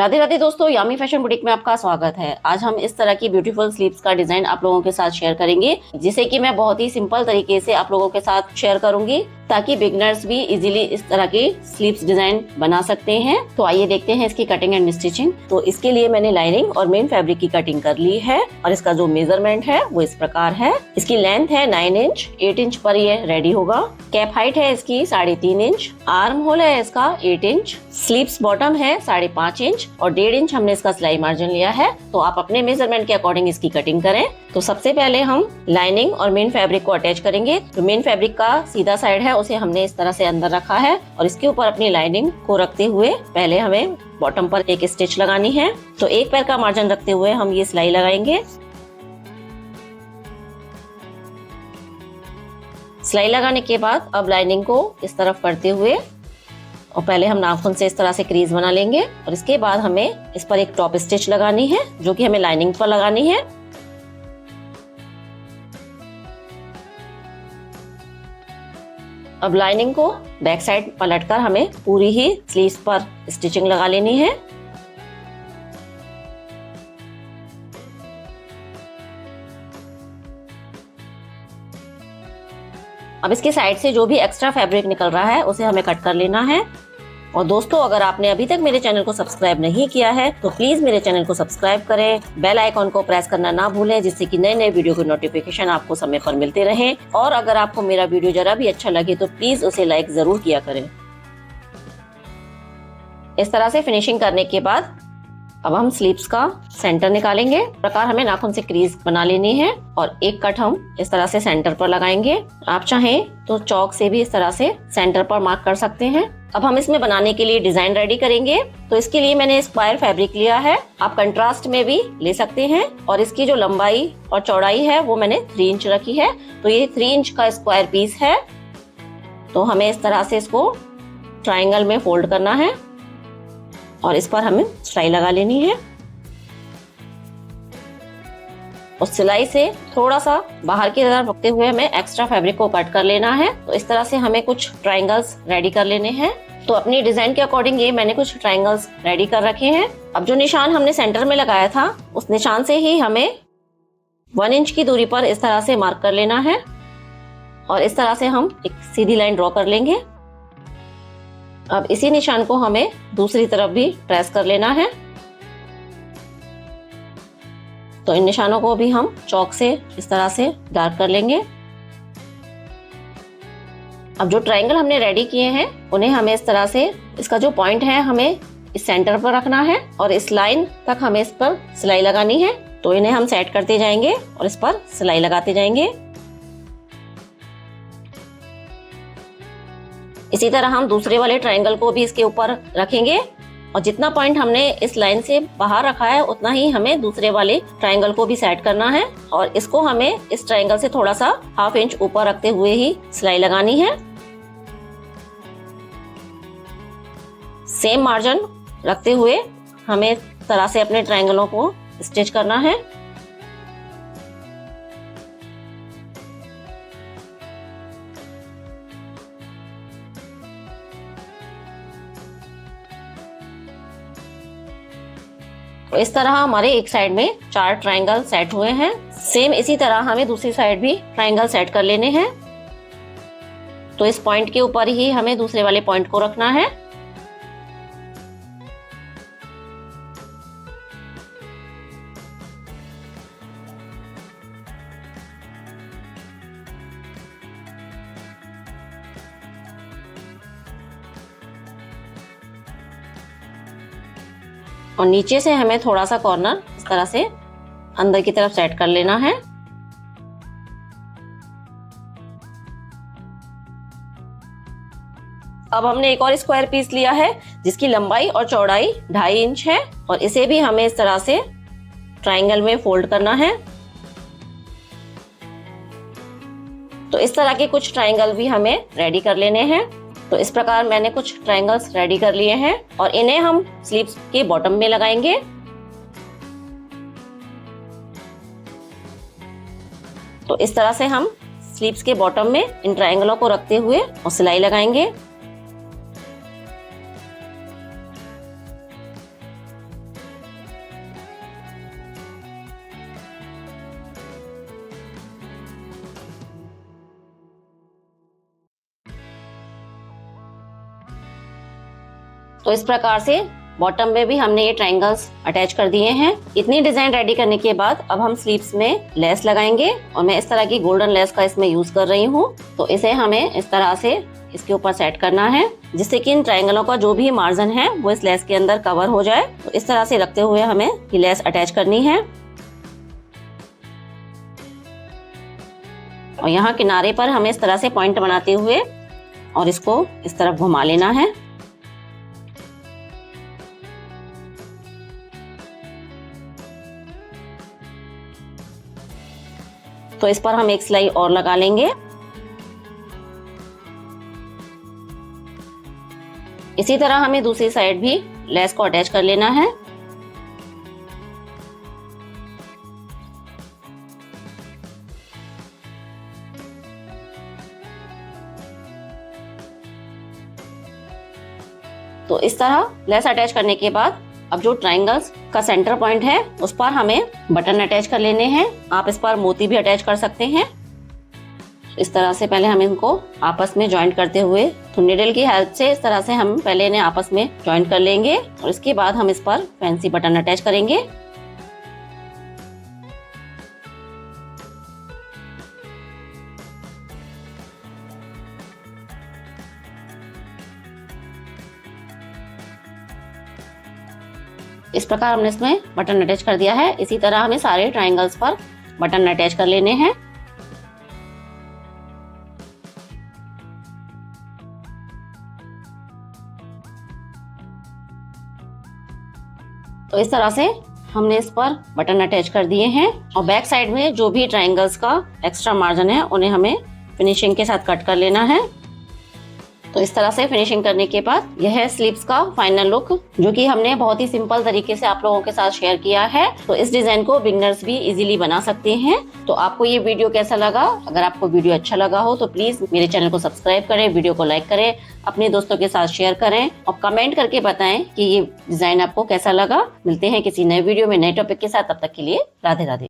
राधे राधे दोस्तों, यामी fashion boutique में आपका स्वागत है। आज हम इस तरह की ब्यूटीफुल स्लीव्स का डिजाइन आप लोगों के साथ शेयर करेंगे, जिसे कि मैं बहुत ही सिंपल तरीके से आप लोगों के साथ शेयर करूंगी ताकि बिगनर्स भी इजीली इस तरह की स्लीव्स डिजाइन बना सकते हैं। तो आइए देखते हैं इसकी कटिंग एंड स्टिचिंग। तो इसके लिए मैंने लाइनिंग और मेन फैब्रिक की कटिंग कर ली है और इसका जो मेजरमेंट है वो इस प्रकार है। इसकी लेंथ है 9 इंच, 8 इंच पर ये रेडी होगा। कैप हाइट है इसकी 3.5 इंच, आर्म होल है इसका 8 इंच, स्लीव्स बॉटम है 5.5 इंच और 1.5 इंच हमने इसका सिलाई मार्जिन लिया है। तो आप अपने मेजरमेंट के अकॉर्डिंग इसकी कटिंग करें। तो सबसे पहले हम लाइनिंग और मेन फैब्रिक को अटैच करेंगे। तो मेन फैब्रिक का सीधा साइड है उसे हमने इस तरह से अंदर रखा है और इसके ऊपर अपनी लाइनिंग को रखते हुए पहले हमें बॉटम पर एक स्टिच लगानी है। तो एक पैर का मार्जिन रखते हुए हम ये सिलाई लगाएंगे। सिलाई लगाने के बाद अब लाइनिंग को इस तरफ करते हुए और पहले हम नाखून से इस तरह से क्रीज बना लेंगे और इसके बाद हमें इस पर एक टॉप स्टिच लगानी है जो कि हमें लाइनिंग पर लगानी है। अब लाइनिंग को बैक साइड पलटकर हमें पूरी ही स्लीव्स पर स्टिचिंग लगा लेनी है। अब इसके साइड से जो भी एक्स्ट्रा फैब्रिक निकल रहा है उसे हमें कट कर लेना है। और दोस्तों, अगर आपने अभी तक मेरे चैनल को सब्सक्राइब नहीं किया है तो प्लीज मेरे चैनल को सब्सक्राइब करें, बेल आइकॉन को प्रेस करना ना भूलें, जिससे कि नए नए वीडियो की नोटिफिकेशन आपको समय पर मिलते रहे। और अगर आपको मेरा वीडियो जरा भी अच्छा लगे तो प्लीज उसे लाइक जरूर किया करें। इस तरह से फिनिशिंग करने के बाद अब हम स्लीव्स का सेंटर निकालेंगे। प्रकार हमें नाखून से क्रीज बना लेनी है और एक कट हम इस तरह से सेंटर पर लगाएंगे। आप चाहें तो चौक से भी इस तरह से सेंटर पर मार्क कर सकते हैं। अब हम इसमें बनाने के लिए डिजाइन रेडी करेंगे। तो इसके लिए मैंने स्क्वायर फैब्रिक लिया है, आप कंट्रास्ट में भी ले सकते हैं। और इसकी जो लंबाई और चौड़ाई है वो मैंने 3 इंच रखी है। तो ये 3 इंच का स्क्वायर पीस है। तो हमें इस तरह से इसको ट्राइंगल में फोल्ड करना है और इस पर हमें सिलाई लगा लेनी है। और सिलाई से थोड़ा सा बाहर की तरफ रखते हुए हमें एक्स्ट्रा फैब्रिक को कट कर लेना है। तो इस तरह से हमें कुछ ट्रायंगल्स रेडी कर लेने हैं। तो अपनी डिजाइन के अकॉर्डिंग ये मैंने कुछ ट्रायंगल्स रेडी कर रखे हैं। अब जो निशान हमने सेंटर में लगाया था उस निशान से ही हमें 1 इंच की दूरी पर इस तरह से मार्क कर लेना है और इस तरह से हम एक सीधी लाइन ड्रॉ कर लेंगे। अब इसी निशान को हमें दूसरी तरफ भी ट्रेस कर लेना है। तो इन निशानों को भी हम चौक से इस तरह से डार्क कर लेंगे। अब जो ट्रायंगल हमने रेडी किए हैं उन्हें हमें इस तरह से, इसका जो पॉइंट है हमें इस सेंटर पर रखना है और इस लाइन तक हमें इस पर सिलाई लगानी है। तो इन्हें हम सेट करते जाएंगे और इस पर सिलाई लगाते जाएंगे। इसी तरह हम दूसरे वाले ट्रायंगल को भी इसके ऊपर रखेंगे और जितना पॉइंट हमने इस लाइन से बाहर रखा है उतना ही हमें दूसरे वाले ट्रायंगल को भी सेट करना है। और इसको हमें इस ट्रायंगल से थोड़ा सा 1/2 इंच ऊपर रखते हुए ही सिलाई लगानी है। सेम मार्जिन रखते हुए हमें इस तरह से अपने ट्रायंगलों को स्टिच करना है। तो इस तरह हमारे एक साइड में 4 ट्रायंगल सेट हुए हैं। सेम इसी तरह हमें दूसरी साइड भी ट्रायंगल सेट कर लेने हैं। तो इस पॉइंट के ऊपर ही हमें दूसरे वाले पॉइंट को रखना है। और नीचे से हमें थोड़ा सा कॉर्नर इस तरह से अंदर की तरफ सेट कर लेना है। अब हमने एक और स्क्वायर पीस लिया है जिसकी लंबाई और चौड़ाई 2.5 इंच है और इसे भी हमें इस तरह से ट्रायंगल में फोल्ड करना है। तो इस तरह के कुछ ट्रायंगल भी हमें रेडी कर लेने हैं। तो इस प्रकार मैंने कुछ ट्रायंगल्स रेडी कर लिए हैं और इन्हें हम स्लीव्स के बॉटम में लगाएंगे। तो इस तरह से हम स्लीव्स के बॉटम में इन ट्रायंगलों को रखते हुए और सिलाई लगाएंगे। तो इस प्रकार से बॉटम में भी हमने ये ट्रायंगल्स अटैच कर दिए हैं। इतनी डिजाइन रेडी करने के बाद अब हम स्लीव्स में लेस लगाएंगे और मैं इस तरह की गोल्डन लेस का इसमें यूज कर रही हूँ। तो इसे हमें इस तरह से इसके ऊपर सेट करना है जिससे कि इन ट्रायंगलों का जो भी मार्जिन है वो इस लेस के अंदर कवर हो जाए। तो इस तरह से रखते हुए हमें ये लेस अटैच करनी है और यहाँ किनारे पर हमें इस तरह से पॉइंट बनाते हुए और इसको इस तरफ घुमा लेना है। तो इस पर हम एक सिलाई और लगा लेंगे। इसी तरह हमें दूसरी साइड भी लेस को अटैच कर लेना है। तो इस तरह लेस अटैच करने के बाद अब जो ट्रायंगल्स का सेंटर पॉइंट है उस पर हमें बटन अटैच कर लेने हैं। आप इस पर मोती भी अटैच कर सकते हैं। इस तरह से पहले हम इनको आपस में जॉइंट करते हुए तो नीडल की हेल्प से इस तरह से हम पहले इन्हें आपस में जॉइंट कर लेंगे और इसके बाद हम इस पर फैंसी बटन अटैच करेंगे। इस प्रकार हमने इसमें बटन अटैच कर दिया है। इसी तरह हमें सारे ट्रायंगल्स पर बटन अटैच कर लेने हैं। तो इस तरह से हमने इस पर बटन अटैच कर दिए हैं और बैक साइड में जो भी ट्रायंगल्स का एक्स्ट्रा मार्जिन है उन्हें हमें फिनिशिंग के साथ कट कर लेना है। तो इस तरह से फिनिशिंग करने के बाद यह है स्लीव्स का फाइनल लुक जो कि हमने बहुत ही सिंपल तरीके से आप लोगों के साथ शेयर किया है। तो इस डिजाइन को बिगनर्स भी इजीली बना सकते हैं। तो आपको ये वीडियो कैसा लगा? अगर आपको वीडियो अच्छा लगा हो तो प्लीज मेरे चैनल को सब्सक्राइब करें, वीडियो को लाइक करें, अपने दोस्तों के साथ शेयर करें और कमेंट करके बताएं कि ये डिजाइन आपको कैसा लगा। मिलते हैं किसी नए वीडियो में नए टॉपिक के साथ। तब तक के लिए राधे राधे।